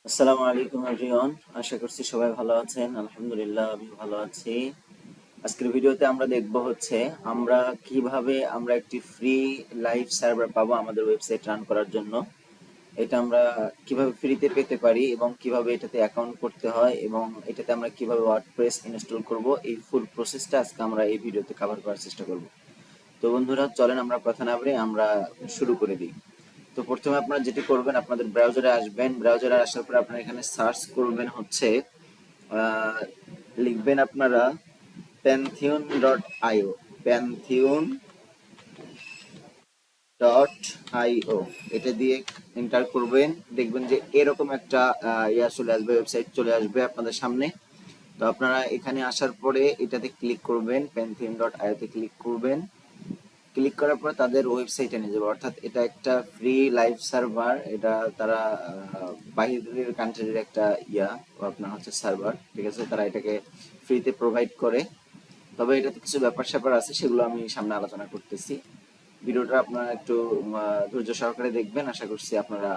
আসসালামু আলাইকুম এভরিওয়ান। আশা করছি সবাই ভালো আছেন। আলহামদুলিল্লাহ আমি ভালো আছি। আজকের ভিডিওতে আমরা দেখব হচ্ছে আমরা একটি ফ্রি লাইভ সার্ভার পাবো আমাদের ওয়েবসাইট রান করার জন্য। এটা আমরা কিভাবে ফ্রিতে পেতে পারি এবং কিভাবে এটাতে অ্যাকাউন্ট করতে হয় এবং এটাতে আমরা কিভাবে ওয়ার্ডপ্রেস ইনস্টল করব, এই ফুল প্রসেসটা আজকে আমরা এই ভিডিওতে কভার করার চেষ্টা করব। তো বন্ধুরা চলেন আমরা কথা না বলে আমরা শুরু করে দিই। তো প্রথমে আপনারা যেটি করবেন, আপনাদের ব্রাউজারে আসবেন। ব্রাউজারে আসার পর আপনারা এখানে সার্চ করবেন হচ্ছে লিখবেন আপনারা pantheon.io, pantheon.io, এটা দিয়ে এন্টার করবেন। দেখবেন যে এরকম একটা চলে আসবে, ওয়েবসাইট চলে আসবে আপনাদের সামনে। তো আপনারা এখানে আসার পরে এটাতে ক্লিক করবেন, pantheon.io তে ক্লিক করবেন। ক্লিক করার পর তাদের ওয়েবসাইটে নিয়ে যাবে, অর্থাৎ এটা একটা ফ্রি লাইভ সার্ভার। এটা তারা বাইরের কান্ট্রির একটা আপনার হচ্ছে সার্ভার, ঠিক আছে। তারা এটাকে ফ্রিতে প্রোভাইড করে, তবে এটাতে কিছু ব্যাপার স্যাপার আছে, সেগুলো আমি সামনে আলোচনা করতেছি। ভিডিওটা আপনারা একটু ধৈর্য সহকারে দেখবেন। আশা করছি আপনারা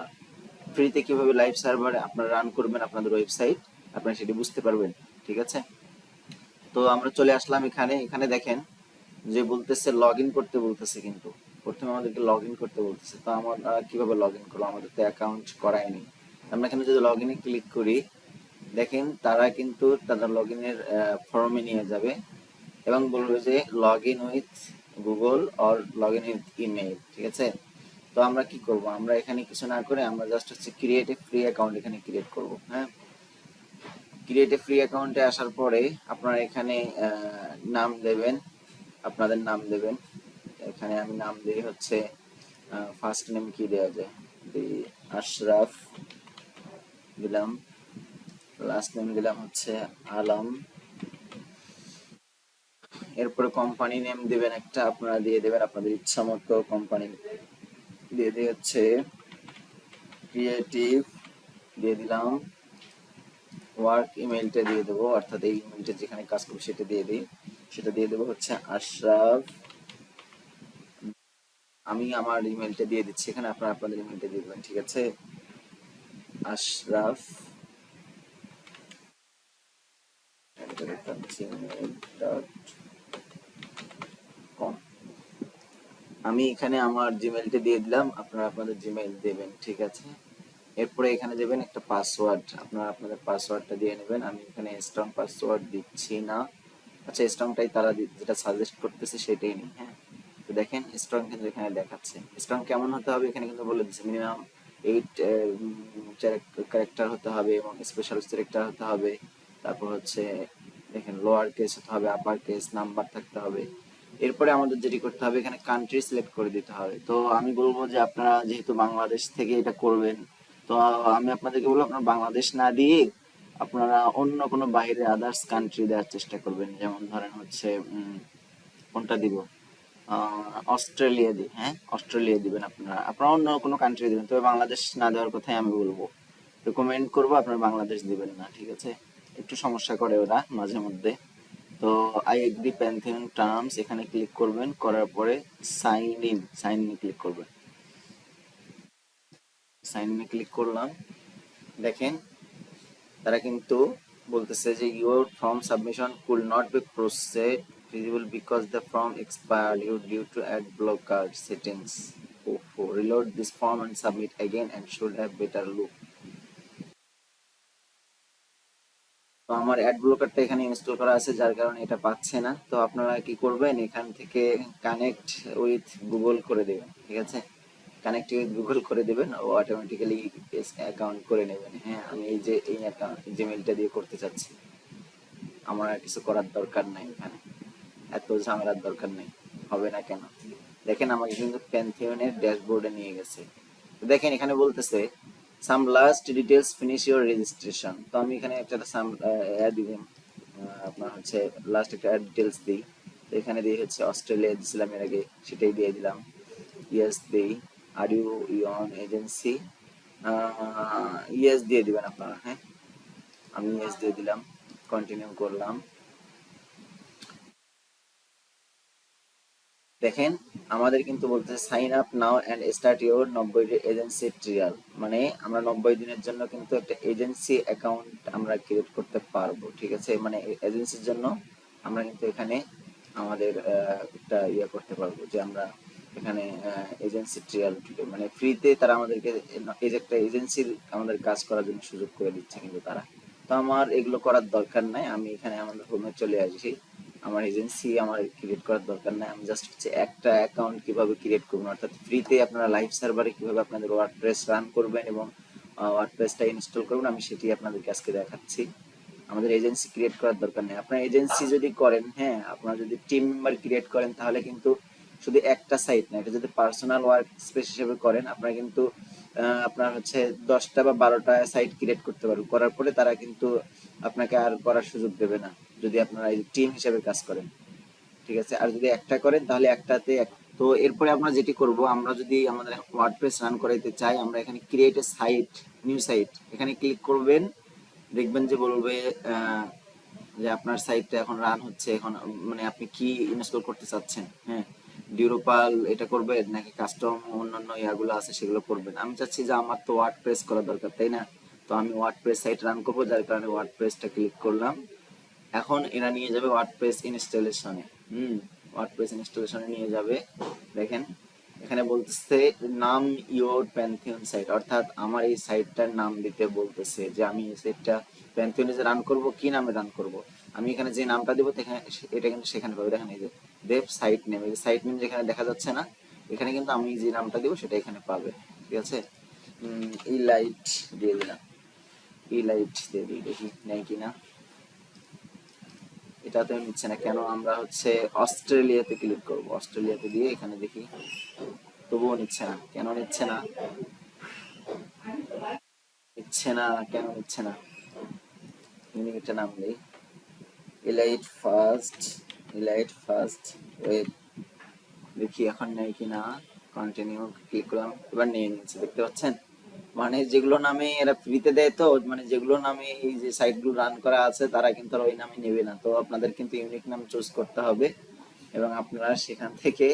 ফ্রিতে কিভাবে লাইভ সার্ভার আপনারা রান করবেন আপনাদের ওয়েবসাইট, আপনারা সেটি বুঝতে পারবেন, ঠিক আছে। তো আমরা চলে আসলাম এখানে। এখানে দেখেন যে বলতেছে লগ ইন করতে বলতেছে, কিন্তু প্রথমে আমাদেরকে লগ ইন করতে বলতেছে। তো আমরা কিভাবে লগ ইন করবো, আমাদের তো অ্যাকাউন্ট করায়নি। আমরা এখানে যদি লগ ইনে ক্লিক করি, দেখেন তারা কিন্তু তাদের লগ ইনের ফর্মে নিয়ে যাবে এবং বলবে যে log in with Google or log in with email, ঠিক আছে। তো আমরা কি করব, আমরা এখানে কিছু না করে আমরা জাস্ট হচ্ছে ক্রিয়েট এ ফ্রি অ্যাকাউন্ট এখানে ক্রিয়েট করব। হ্যাঁ, ক্রিয়েট এ ফ্রি অ্যাকাউন্টে আসার পরে আপনারা এখানে নাম দেবেন, আপনাদের নাম দেবেন। এখানে আমি নাম দিই হচ্ছে ফার্স্ট নেম কি দেওয়া যায়, আশরাফ দিলাম। লাস্ট নেম দিলাম হচ্ছে আলম। এরপরে কোম্পানি নেম দিবেন একটা, আপনারা দিয়ে দেবেন আপনাদের ইচ্ছা মতো কোম্পানি দিয়ে দিয়ে হচ্ছে ক্রিয়েটিভ দিয়ে দিলাম। ওয়ার্ক ইমেলটা দিয়ে দেবো, অর্থাৎ এই ইমেলটা যেখানে কাজ করবো সেটা দিয়ে দিই। সেটা দিয়ে দেবো হচ্ছে আশরাফ। আমি আমার ইমেলটা দিয়ে দিচ্ছি এখানে, আপনারা আপনাদের ইমেলটা দিয়ে দেবেন, ঠিক আছে। আশরাফ gmail.com। আমি এখানে আমার জিমেইলটা দিয়ে দিলাম, আপনারা আপনাদের জিমেইল দেবেন, ঠিক আছে। এরপরে এখানে দেবেন একটা পাসওয়ার্ড, আপনারা আপনাদের পাসওয়ার্ডটা দিয়ে নেবেন। আমি এখানে স্ট্রং পাসওয়ার্ড দিচ্ছি না। আচ্ছা, স্ট্রংটাই তারা যেটা সাজেস্ট করতেছে সেটাই নেই। হ্যাঁ, তো দেখেন স্ট্রং কিন্তু এখানে দেখাচ্ছে। স্ট্রং কেমন হতে হবে এখানে কিন্তু বলে দিচ্ছে, মিনিমাম 8 ক্যারেক্টার হতে হবে এবং স্পেশাল ক্যারেক্টার হতে হবে। তারপর হচ্ছে দেখেন লোয়ার কেস হতে হবে, আপার কেস, নাম্বার থাকতে হবে। এরপরে আমাদের যেটি করতে হবে, এখানে কান্ট্রি সিলেক্ট করে দিতে হবে। তো আমি বলবো যে আপনারা যেহেতু বাংলাদেশ থেকে এটা করবেন, তো আমি আপনাদেরকে বলবো আপনারা বাংলাদেশ না দিয়ে আপনারা অন্য কোনো বাইরে আদার্স কান্ট্রি দেওয়ার চেষ্টা করবেন। যেমন ধরেন হচ্ছে কোনটা দিব, অস্ট্রেলিয়া দিই। হ্যাঁ, অস্ট্রেলিয়া দিবেন। আপনারা আপনারা অন্য কোনো কান্ট্রি দিবেন, তবে বাংলাদেশ না দেওয়ার কথাই আমি বলবো, রেকমেন্ড করবো আপনারা বাংলাদেশ দিবেন না, ঠিক আছে। একটু সমস্যা করে ওরা মাঝে মধ্যে। তো আই এগ্রি প্যান্থিয়ন টার্মস এখানে ক্লিক করবেন, করার পরে সাইন ইন ক্লিক করবেন। সাইন ইনে ক্লিক করলাম। দেখেন তারা কিন্তু বলতেছে যে your form submission could not be processed feasible because the form expired you due to ad blocker settings. ওহো, reload this form and submit again and should have better look. তো আমার অ্যাড ব্লকারটা এখানে ইনস্টল করা আছে, যার কারণে এটা পাচ্ছে না। তো আপনারা কি করবেন, এখান থেকে কানেক্ট উইথ গুগল করে দেবেন, ঠিক আছে। কানেক্ট উইথ গুগল করে দেবেন, ও অটোমেটিক্যালি অ্যাকাউন্ট করে নেবেন। হ্যাঁ, আমি এই যে এই অ্যাকাউন্ট জিমেইলটা দিয়ে করতে চাচ্ছি, আমার আর কিছু করার দরকার নাই, এখানে এত ঝামেলার দরকার নেই। হবে না কেন, দেখেন আমাকে কিন্তু প্যান্থিয়নের ড্যাশবোর্ডে নিয়ে গেছে। তো দেখেন এখানে বলতেছে some last details finish your registration. তো আমি এখানে একটা সাম অ্যাড দিলাম, আপনার হচ্ছে লাস্ট একটা অ্যাড ডিটেলস দিই। তো এখানে দিয়ে হচ্ছে অস্ট্রেলিয়া দিয়েছিলাম এর আগে, সেটাই দিয়ে দিলাম। ইয়েস দিই। আর ইউ ইয়ন এজেন্সি, ইয়েস দিয়ে দিবেন আপনারা। হ্যাঁ, আমি ইয়েস দিয়ে দিলাম, কন্টিনিউ করলাম। দেখেন আমাদের কিন্তু বলতেছে sign up now and start your 90 agency trial, মানে আমরা 90 দিনের জন্য কিন্তু একটা এজেন্সি অ্যাকাউন্ট আমরা ক্রিয়েট করতে পারবো, ঠিক আছে। মানে এজেন্সির জন্য আমরা কিন্তু এখানে আমাদের একটা ইয়ে করতে পারবো যে আমরা এখানে এজেন্সি ট্রায়াল, মানে ফ্রিতে তারা আমাদেরকে এই যে একটা এজেন্সির আমাদের কাজ করার জন্য সুযোগ করে দিচ্ছে কিন্তু তারা। তো আমার এগুলো করার দরকার নাই, আমি এখানে আমাদের হোমে চলে আসি। আমার এজেন্সি আমার ক্রিয়েট করার দরকার নাই, আমি জাস্ট হচ্ছে একটা অ্যাকাউন্ট কিভাবে ক্রিয়েট করবেন, অর্থাৎ ফ্রিতে আপনারা লাইভ সার্ভারে কিভাবে আপনাদের ওয়ার্ডপ্রেস রান করবেন এবং ওয়ার্ডপ্রেসটা ইনস্টল করবেন, আমি সেটি আপনাদেরকে আজকে দেখাচ্ছি। আমাদের এজেন্সি ক্রিয়েট করার দরকার নেই। আপনার এজেন্সি যদি করেন, হ্যাঁ, আপনারা যদি টিম মেম্বার ক্রিয়েট করেন তাহলে কিন্তু শুধু একটা সাইট না, এটা যদি পার্সোনাল ওয়ার্ক স্পেস হিসেবে করেন আপনারা কিন্তু আপনার হচ্ছে 10টা বা 12টা সাইট ক্রিয়েট করতে পারবেন। করার পরে তারা কিন্তু আপনাকে আর করার সুযোগ দেবে না যদি আপনারা এই টিম হিসেবে কাজ করেন, ঠিক আছে। আর যদি একটা করেন তাহলে একটাতে তো এরপরে আমরা যেটি করব, আমরা যদি আমাদের ওয়ার্ডপ্রেস রান করাইতে চাই, আমরা এখানে create a site, new site এখানে ক্লিক করবেন। দেখবেন যে বলবে যে আপনার সাইটটা এখন রান হচ্ছে, এখন মানে আপনি কি ইনস্টল করতে চাচ্ছেন, হ্যাঁ, ডিউরোপাল এটা করবেন নাকি কাস্টম অন্যান্য ইয়াগুলো আছে সেগুলো করবেন। আমি চাচ্ছি যে আমার তো ওয়ার্ডপ্রেস করা দরকার, তাই না। তো আমি ওয়ার্ডপ্রেস সাইট রান করবো, যার কারণে ওয়ার্ডপ্রেসটা ক্লিক করলাম। এখন এরা নিয়ে যাবে ওয়ার্ডপ্রেস ইনস্টলেশনে। ওয়ার্ডপ্রেস ইনস্টলেশনে নিয়ে যাবে। দেখেন এখানে বলতেছে নাম ইওর প্যান্থিয়ন সাইট, অর্থাৎ আমার এই সাইটটার নাম দিতে বলতেছে যে আমি এই সাইটটা প্যান্থিয়নে যে রান করব, কি নামে রান করব। আমি এখানে যে নামটা দেবো এটা কিন্তু সেখানে পাবে। দেখেন এই যে দেব সাইট নেম, এই সাইট নেম যেখানে দেখা যাচ্ছে না, এখানে কিন্তু আমি যে নামটা দেবো সেটা এখানে পাবে, ঠিক আছে। ই লাইট দিয়ে দিলাম, ই লাইট দিয়ে দিই, দেখি নেই কিনা। এটাতেও নিচ্ছে না কেন, আমরা হচ্ছে অস্ট্রেলিয়াতে ক্লিক করব, অস্ট্রেলিয়াতে দিয়ে এখানে দেখি, তবুও নিচ্ছে না, কেন নিচ্ছে না, নিচ্ছে না, কেন নিচ্ছে না। ইউনিটটা নাম নেই, elite first, elite first web, দেখি এখন নেই কিনা। কন্টিনিউ ক্লিক করলাম, এবার নিয়ে নিচ্ছে, দেখতে পাচ্ছেন। মানে যেগুলো নামে এরা ফ্রিতে দেয়, তো মানে যেগুলো নামে এই যে সাইটগুলো রান করা আছে তারা কিন্তু আর ওই নামে নেবে না। তো আপনাদের কিন্তু ইউনিক নাম চুজ করতে হবে এবং আপনারা সেখান থেকে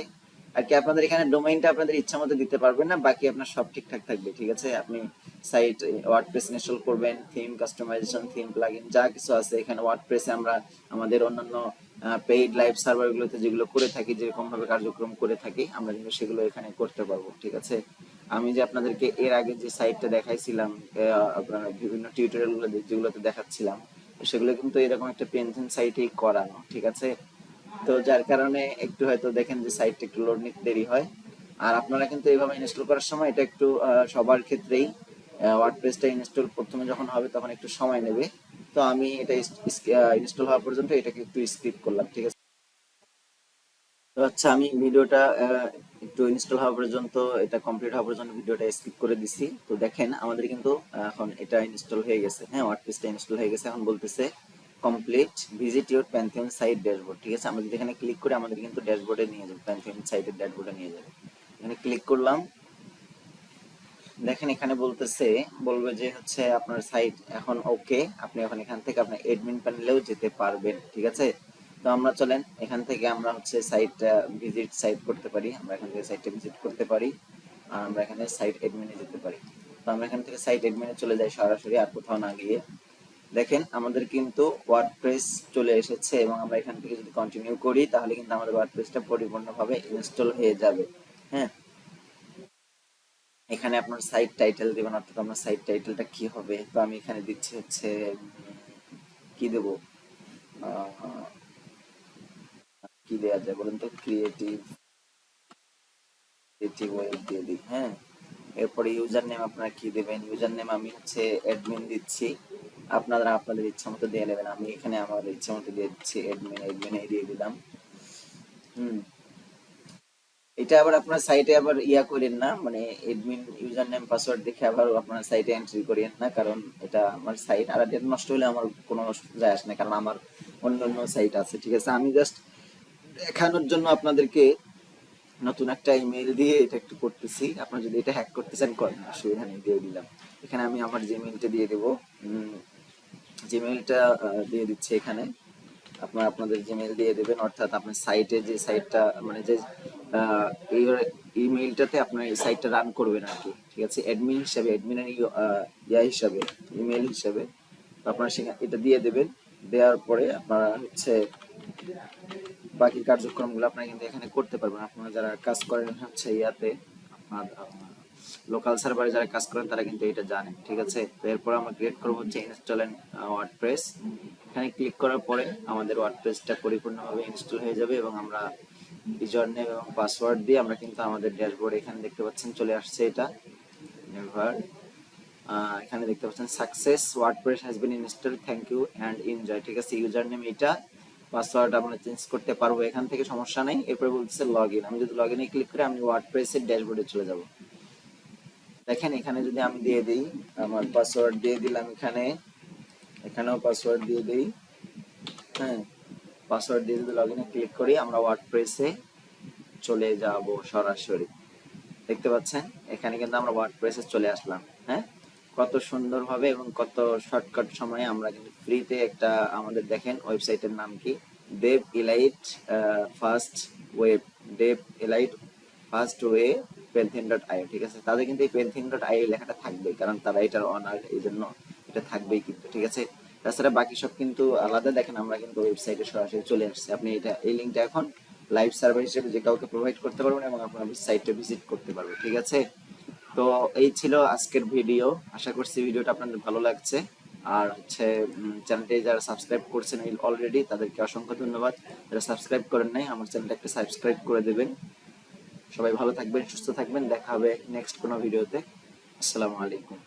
আর কি আপনাদের এখানে ডোমেইনটা আপনাদের ইচ্ছা মতো দিতে পারবেন না, বাকি আপনার সব ঠিকঠাক থাকবে, ঠিক আছে। আপনি সাইট ওয়ার্ডপ্রেস ইনস্টল করবেন, থিম কাস্টমাইজেশন, থিম প্লাগইন যা কিছু আছে এখানে ওয়ার্ডপ্রেসে আমরা আমাদের অন্যান্য পেইড লাইভ সার্ভারগুলোতে যেগুলো করে থাকি, যেরকম ভাবে কার্যক্রম করে থাকি, আমরা কিন্তু সেগুলো এখানে করতে পারবো, ঠিক আছে। আমি যে আপনাদেরকে এর আগে যে সাইটটা দেখাইছিলাম, আপনার বিভিন্ন টিউটোরিয়াল গুলো যেগুলোতে দেখাচ্ছিলাম, সেগুলো কিন্তু এরকম একটা পেনশন সাইটেই করানো, ঠিক আছে। তো যার কারণে একটু হয়তো দেখেন যে সাইটটা একটু লোড নিতে দেরি হয়। আর আপনারা কিন্তু এইভাবে ইনস্টল করার সময় এটা একটু সবার ক্ষেত্রেই ওয়ার্ডপ্রেসটা ইনস্টল প্রথমে যখন হবে তখন একটু সময় নেবে। তো আমি এটা ইনস্টল হওয়া পর্যন্ত এটাকে একটু স্কিপ করলাম, ঠিক আছে। তো আচ্ছা, আমি ভিডিওটা একটু ইনস্টল হওয়া পর্যন্ত, এটা কমপ্লিট হওয়া পর্যন্ত ভিডিওটা স্কিপ করে দিছি। তো দেখেন আমাদের কিন্তু এখন এটা ইনস্টল হয়ে গেছে, হ্যাঁ, ওয়ার্ডপ্রেসটা ইনস্টল হয়ে গেছে। এখন বলতেছে complete visit your Pantheon site dashboard, ঠিক আছে। আমরা যদি এখানে ক্লিক করি আমাদের কিন্তু ড্যাশবোর্ডে নিয়ে যাবে, প্যান্থিয়ন সাইটের ড্যাশবোর্ডে নিয়ে যাবে। এখানে ক্লিক করলাম। দেখেন এখানে বলতেছে, বলবে যে হচ্ছে আপনার সাইট এখন ওকে, আপনি এখন এখান থেকে আপনার এডমিন প্যানেলেও যেতে পারবেন, ঠিক আছে। তো আমরা চলেন এখান থেকে আমরা হচ্ছে সাইটটা ভিজিট সাইট করতে পারি, আমরা এখান থেকে সাইটটা ভিজিট করতে পারি, আর আমরা এখানে সাইট এডমিনে যেতে পারি। তো আমরা এখান থেকে সাইট এডমিনে চলে যাই সরাসরি, আর কোথাও না গিয়ে। দেখেন আমাদের কিন্তু ওয়ার্ডপ্রেস চলে এসেছে এবং আমরা এখান থেকে যদি কন্টিনিউ করি তাহলে কিন্তু আমাদের ওয়ার্ডপ্রেসটা পরিপূর্ণভাবে ইনস্টল হয়ে যাবে, হ্যাঁ। এখানে আপনার সাইট টাইটেল দিবেন, অর্থাৎ আপনার সাইট টাইটেলটা কি হবে। তো আমি এখানে দিচ্ছি হচ্ছে কি দেব, কি দেওয়া যায় বলুন তো, ক্রিয়েটিভ, ক্রিয়েটিভ ওয়েব দিয়ে দিই, হ্যাঁ। এরপরে ইউজার নেম আপনারা কি দেবেন, ইউজার নেম আমি হচ্ছে অ্যাডমিন দিচ্ছি, আপনারা আপনাদের ইচ্ছা মতো দিয়ে নেবেন। আমি এখানে আমার ইচ্ছা মতো দিয়ে দিচ্ছি অ্যাডমিন, অ্যাডমিন দিয়ে দিলাম। হুম, এটা আবার আপনার সাইটে আবার ইয়া করেন না, মানে এডমিন ইউজার নেম পাসওয়ার্ড দেখে আবার আপনার সাইটে এন্ট্রি করেন না, কারণ এটা আমার সাইট, আর এটা নষ্ট হলে আমার কোনো যায় আসে না, কারণ আমার অন্য অন্য সাইট আছে, ঠিক আছে। আমি জাস্ট দেখানোর জন্য আপনাদেরকে নতুন একটা ইমেল দিয়ে এটা একটু করতেছি। আপনারা যদি এটা হ্যাক করতে চান করেন, অসুবিধা নেই, দিয়ে দিলাম। এখানে আমি আমার জিমেইলটা দিয়ে দেবো, জিমেইলটা দিয়ে দিচ্ছি এখানে। আপনারা আপনাদের জিমেইল দিয়ে দেবেন, অর্থাৎ আপনার সাইটে যে সাইটটা মানে যে এই ইমেইলটাতে আপনার এই সাইটটা রান করবেন আর কি, ঠিক আছে, অ্যাডমিন হিসাবে, অ্যাডমিনের ইয়া হিসাবে, ইমেইল হিসাবে। তো আপনারা সেখানে এটা দিয়ে দেবেন। দেওয়ার পরে আপনারা হচ্ছে বাকি কার্যক্রমগুলো আপনারা কিন্তু এখানে করতে পারবেন। আপনারা যারা কাজ করেন হচ্ছে ইয়াতে, আপনার লোকাল সার্ভারে যারা কাজ করেন তারা কিন্তু এটা জানেন, ঠিক আছে। তো এরপর আমরা ক্রিয়েট করবো হচ্ছে ইনস্টল এন্ড ওয়ার্ডপ্রেস। এখানে ক্লিক করার পরে আমাদের ওয়ার্ডপ্রেসটা পরিপূর্ণভাবে ইনস্টল হয়ে যাবে এবং আমরা ইউজার নেম এবং পাসওয়ার্ড দিয়ে আমরা কিন্তু আমাদের ড্যাশবোর্ড এখানে দেখতে পাচ্ছেন চলে আসছে। এটা নেভার এখানে দেখতে পাচ্ছেন success WordPress has been install, thank you and enjoy, ঠিক আছে। ইউজার নেম এটা, পাসওয়ার্ড আমরা চেঞ্জ করতে পারবো এখান থেকে, সমস্যা নেই। এরপরে বলতেছে লগ ইন। আমি যদি লগ ইনে ক্লিক করি আমি ওয়ার্ডপ্রেসের ড্যাশবোর্ডে চলে যাব। দেখেন এখানে যদি আমি দিয়ে দিই আমার পাসওয়ার্ড দিয়ে দিলাম, এখানেও পাসওয়ার্ড দিয়ে দিই, হ্যাঁ, পাসওয়ার্ড দিয়ে যদি লগ ইনে ক্লিক করি আমরা ওয়ার্ডপ্রেসে চলে যাব সরাসরি। দেখতে পাচ্ছেন এখানে কিন্তু আমরা ওয়ার্ডপ্রেসে চলে আসলাম। হ্যাঁ, কত সুন্দরভাবে এবং কত শর্টকাট সময়ে আমরা কিন্তু ফ্রিতে একটা, আমাদের দেখেন ওয়েবসাইটের নাম কি, দেব ইলাইট ফার্স্ট ওয়েব, দেব ইলাইট ফার্স্ট ওয়ে পেনথিন.io, ঠিক আছে। তাদের কিন্তু এই পেনথিন.io লেখাটা থাকবে, কারণ তারা এটার অনার, এই জন্য এটা থাকবেই কিন্তু, ঠিক আছে। তাছাড়া বাকি সব কিন্তু আলাদা। দেখেন আমরা কিন্তু ওয়েবসাইটে সরাসরি চলে আসছে। আপনি এটা এই লিঙ্কটা এখন লাইভ সার্ভার হিসেবে যে কাউকে প্রোভাইড করতে পারবেন এবং আপনার সাইটে ভিজিট করতে পারবেন, ঠিক আছে। তো এই ছিল আজকের ভিডিও। আশা করছি ভিডিওটা আপনাদের ভালো লাগছে। আর হচ্ছে চ্যানেলটি যারা সাবস্ক্রাইব করছেন অলরেডি তাদেরকে অসংখ্য ধন্যবাদ। যারা সাবস্ক্রাইব করেন নাই আমার চ্যানেলটা একটা সাবস্ক্রাইব করে দেবেন। সবাই ভালো থাকবেন, সুস্থ থাকবেন, দেখা হবে নেক্সট কোনো ভিডিওতে। আসসালামু আলাইকুম।